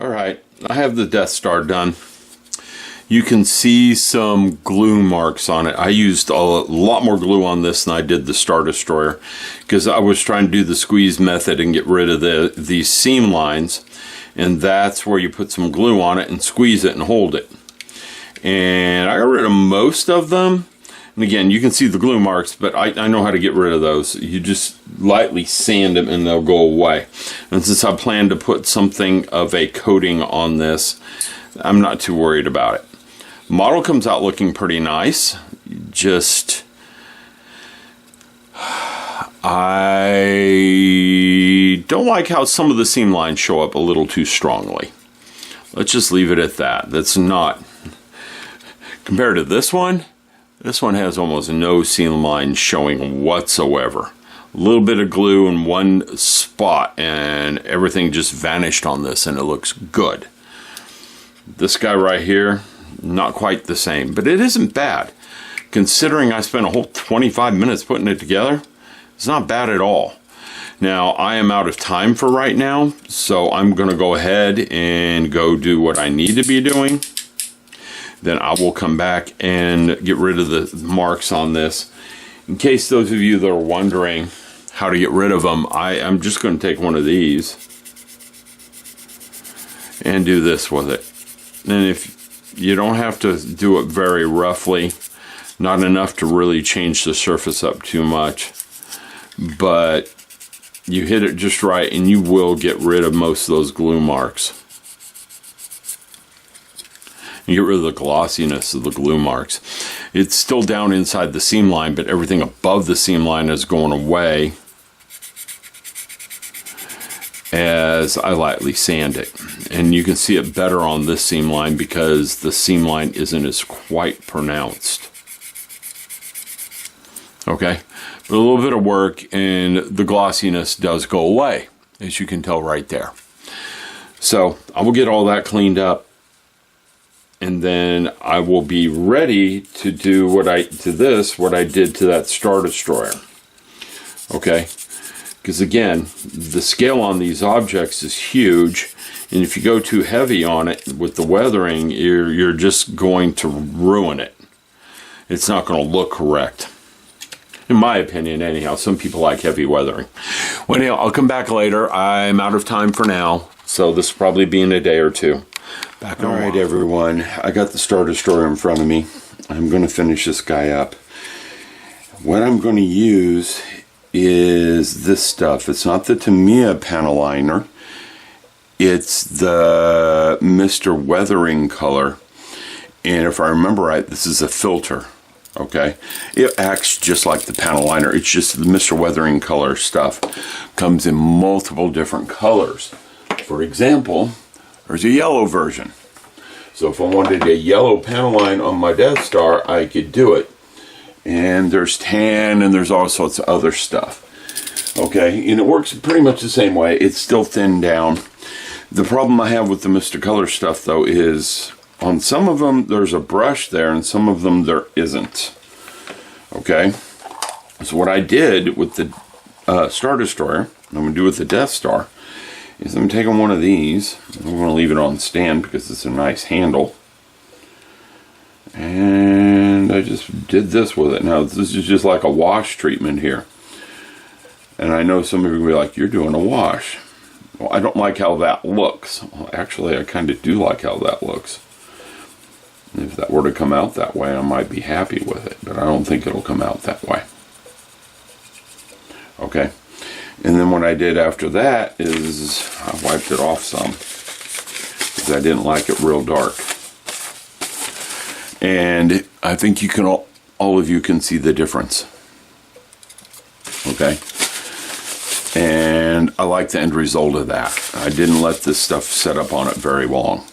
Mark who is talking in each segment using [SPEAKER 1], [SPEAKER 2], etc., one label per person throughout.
[SPEAKER 1] Alright, I have the Death Star done. You can see some glue marks on it. I used a lot more glue on this than I did the Star Destroyer because I was trying to do the squeeze method and get rid of these seam lines, and that's where you put some glue on it and squeeze it and hold it. And I got rid of most of them. And again, you can see the glue marks, but I know how to get rid of those. You just lightly sand them and they'll go away. And since I plan to put something of a coating on this, I'm not too worried about it. Model comes out looking pretty nice. Just, I don't like how some of the seam lines show up a little too strongly. Let's just leave it at that. That's not, compared to this one has almost no seam lines showing whatsoever. A little bit of glue in one spot and everything just vanished on this and it looks good. This guy right here, not quite the same, but it isn't bad. Considering I spent a whole 25 minutes putting it together, it's not bad at all. Now, I am out of time for right now, so I'm going to go ahead and go do what I need to be doing. Then I will come back and get rid of the marks on this. In case those of you that are wondering how to get rid of them, I'm just going to take one of these and do this with it. And if you don't have to do it very roughly, not enough to really change the surface up too much, but you hit it just right and you will get rid of most of those glue marks. You get rid of the glossiness of the glue marks. It's still down inside the seam line, but everything above the seam line is going away as I lightly sand it. And you can see it better on this seam line because the seam line isn't as quite pronounced. Okay, but a little bit of work and the glossiness does go away, as you can tell right there. So I will get all that cleaned up, and then I will be ready to do what I did to that Star Destroyer. Okay, because again, the scale on these objects is huge, and if you go too heavy on it with the weathering, you're just going to ruin it. It's not going to look correct. In my opinion, anyhow. Some people like heavy weathering. Well, anyhow, I'll come back later. I'm out of time for now, so this will probably be in a day or two. Back on. All right, everyone. I got the Star Destroyer in front of me. I'm going to finish this guy up. What I'm going to use is this stuff. It's not the Tamiya panel liner. It's the Mr. Weathering color. And if I remember right, this is a filter. Okay, it acts just like the panel liner. It's just the Mr. Weathering color stuff comes in multiple different colors. For example, there's a yellow version. So if I wanted a yellow panel line on my Death Star, I could do it. And there's tan and there's all sorts of other stuff. Okay, and it works pretty much the same way. It's still thinned down. The problem I have with the Mr. Color stuff though is on some of them, there's a brush there, and some of them there isn't. Okay? So what I did with the Star Destroyer, and I'm going to do with the Death Star, is I'm taking one of these. I'm going to leave it on the stand because it's a nice handle. And I just did this with it. Now, this is just like a wash treatment here. And I know some of you will be like, you're doing a wash. Well, I don't like how that looks. Well, actually, I kind of do like how that looks. If that were to come out that way, I might be happy with it, but I don't think it'll come out that way. Okay, and then what I did after that is I wiped it off some because I didn't like it real dark. And I think you can all of you can see the difference. Okay, and I like the end result of that. I didn't let this stuff set up on it very long,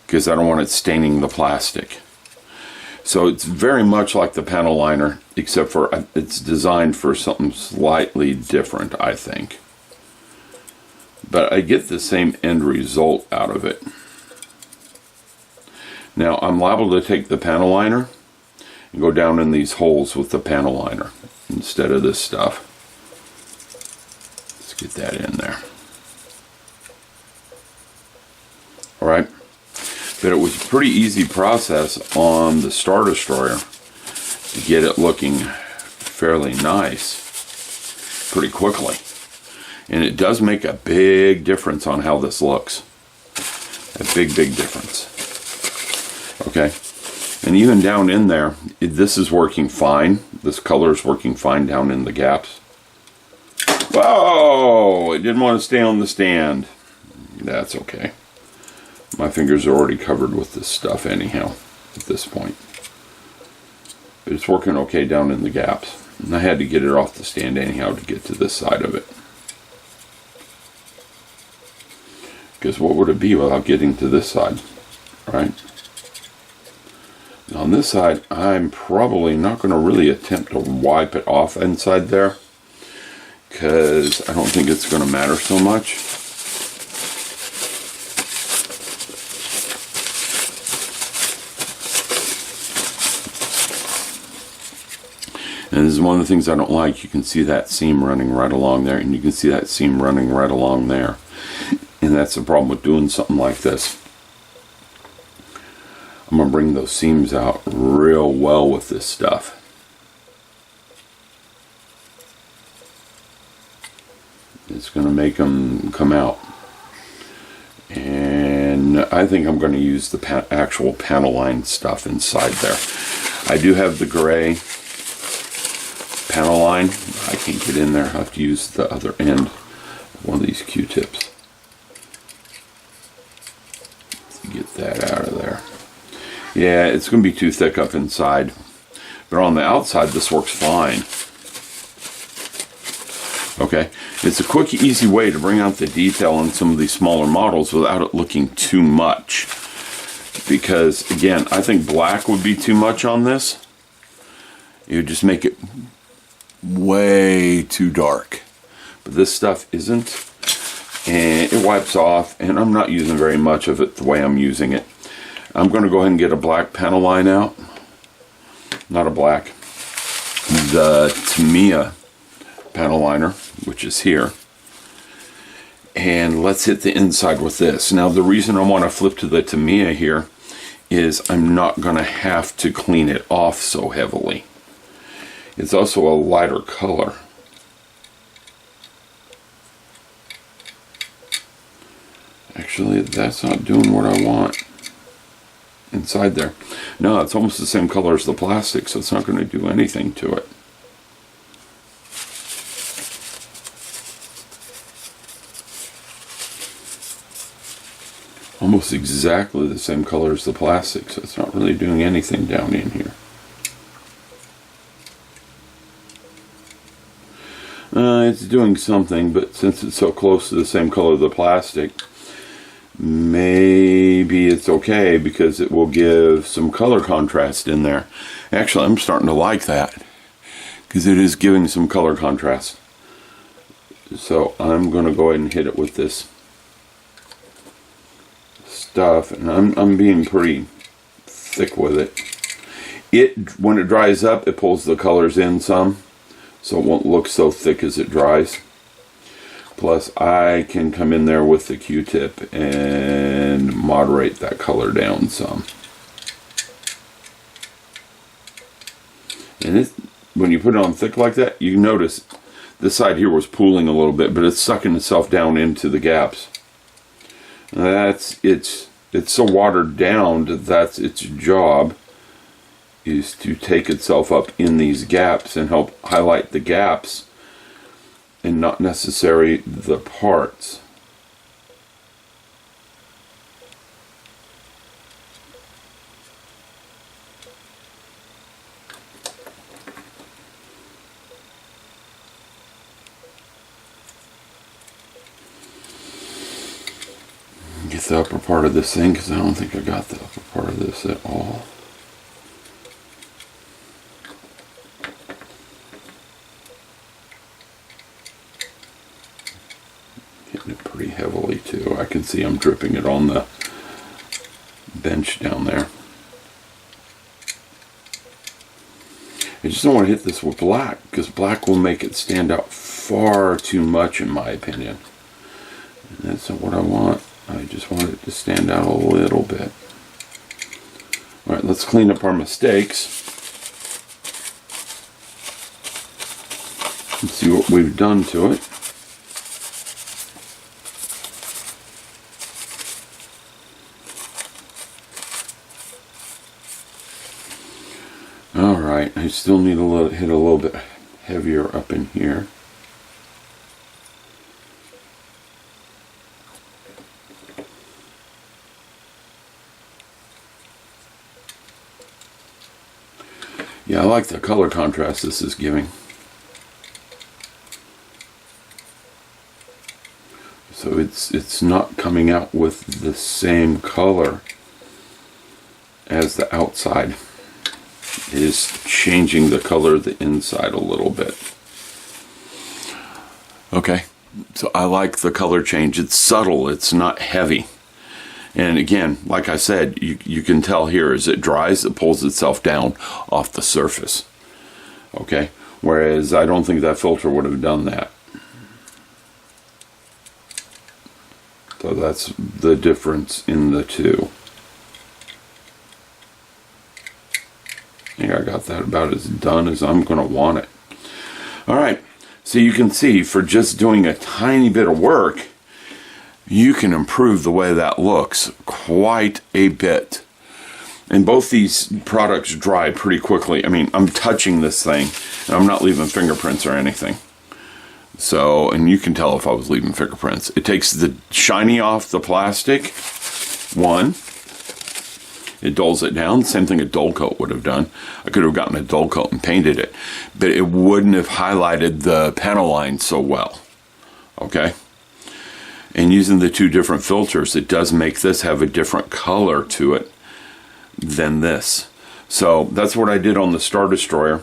[SPEAKER 1] because I don't want it staining the plastic. So it's very much like the panel liner, except for it's designed for something slightly different, I think. But I get the same end result out of it. Now I'm liable to take the panel liner and go down in these holes with the panel liner instead of this stuff. Let's get that in there. All right. But it was a pretty easy process on the Star Destroyer to get it looking fairly nice pretty quickly. And it does make a big difference on how this looks. A big, big difference. Okay. And even down in there, this is working fine. This color is working fine down in the gaps. Whoa! It didn't want to stay on the stand. That's okay. My fingers are already covered with this stuff anyhow at this point. But it's working okay down in the gaps. And I had to get it off the stand anyhow to get to this side of it. Because what would it be without getting to this side? Right? Now on this side, I'm probably not going to really attempt to wipe it off inside there. Because I don't think it's going to matter so much. And this is one of the things I don't like. You can see that seam running right along there, and you can see that seam running right along there. And that's the problem with doing something like this. I'm going to bring those seams out real well with this stuff. It's going to make them come out. And I think I'm going to use the actual Panaline stuff inside there. I do have the gray Panaline. I can't get in there. I have to use the other end of one of these Q-tips to get that out of there. Yeah, it's going to be too thick up inside. But on the outside, this works fine. Okay, it's a quick, easy way to bring out the detail on some of these smaller models without it looking too much. Because, again, I think black would be too much on this. It would just make it way too dark. But this stuff isn't. And it wipes off, and I'm not using very much of it the way I'm using it. I'm going to go ahead and get a black Panaline out. Not a black. The Tamiya Panaliner, which is here. And let's hit the inside with this. Now the reason I want to flip to the Tamiya here is I'm not going to have to clean it off so heavily. It's also a lighter color. Actually, that's not doing what I want inside there. No, it's almost the same color as the plastic, so it's not going to do anything to it. Almost exactly the same color as the plastic, so it's not really doing anything down in here. It's doing something, but since it's so close to the same color of the plastic, maybe it's okay because it will give some color contrast in there. Actually, I'm starting to like that because it is giving some color contrast. So I'm going to go ahead and hit it with this stuff, and I'm being pretty thick with it. When it dries up, it pulls the colors in some, so it won't look so thick as it dries. Plus, I can come in there with the Q-tip and moderate that color down some. And when you put it on thick like that, you notice this side here was pooling a little bit, but it's sucking itself down into the gaps. It's so watered down that that's its job, is to take itself up in these gaps and help highlight the gaps and not necessarily the parts. Get the upper part of this thing, because I don't think I got the upper part of this at all. Hitting it pretty heavily too. I can see I'm dripping it on the bench down there. I just don't want to hit this with black, because black will make it stand out far too much in my opinion. And that's not what I want. I just want it to stand out a little bit. All right, let's clean up our mistakes and see what we've done to it. All right, I still need to hit a little bit heavier up in here. Yeah, I like the color contrast this is giving. So it's not coming out with the same color as the outside. It is changing the color of the inside a little bit. Okay, so I like the color change. It's subtle, it's not heavy. And again, like I said, you can tell here as it dries, it pulls itself down off the surface. Okay, whereas I don't think that filter would have done that. So that's the difference in the two. I think I got that about as done as I'm going to want it. All right, so you can see for just doing a tiny bit of work, you can improve the way that looks quite a bit. And both these products dry pretty quickly. I mean, I'm touching this thing, and I'm not leaving fingerprints or anything. So, and you can tell if I was leaving fingerprints. It takes the shiny off the plastic, one. It dulls it down. Same thing a dull coat would have done. I could have gotten a dull coat and painted it, but it wouldn't have highlighted the panel line so well. Okay? And using the two different filters, it does make this have a different color to it than this. So that's what I did on the Star Destroyer.